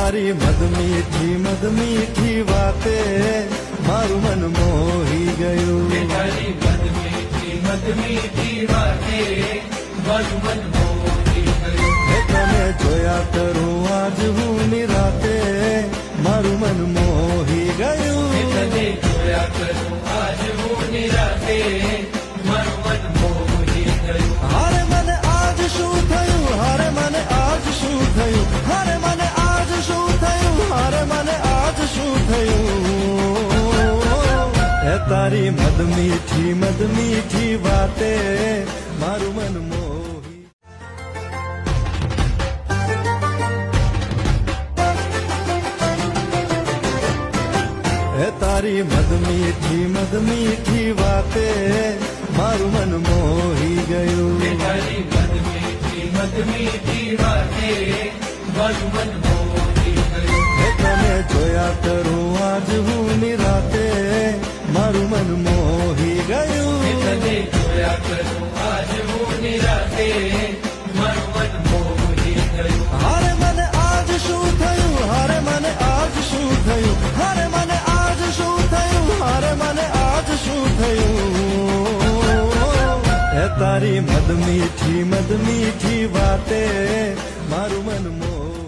તારી મદ મીઠી વાતે મારું મન મોહી ગયું. તારી મદ મીઠી વાતે મારું મન મોહી ગયું. તને જોયા કરું આજ હું નિરાતે મારું મન મોહી ગયું. તને જોયા કરું આજ હું નિરાતે મારું મન મોહી ગયું. હારે મને આજ શું થયું, હારે મને આજ શું થયું, હારે મને આજ શું થયું, હારે મને આજ શું થયું. એ તારી મદ મીઠી વાતે મારું મન મોહી. એ તારી મદ મીઠી વાતે મારું મન મોહી ગયું. તારી મદ મીઠી વાતે મારું મન મોહી ગયું. તને જોયા કરું આજ હું નિરાતે મારું મન મોહી ગયું. તને જોયા કરું આજ હું નિરાતે મારું મન મોહી ગયું. હારે મને આજ શું થયું, હારે મને આજ શું થયું, હારે મને આજ શું થયું, હારે મને આજ શું થયું. એ તારી મદ મીઠી વાતે મારું મન મોહી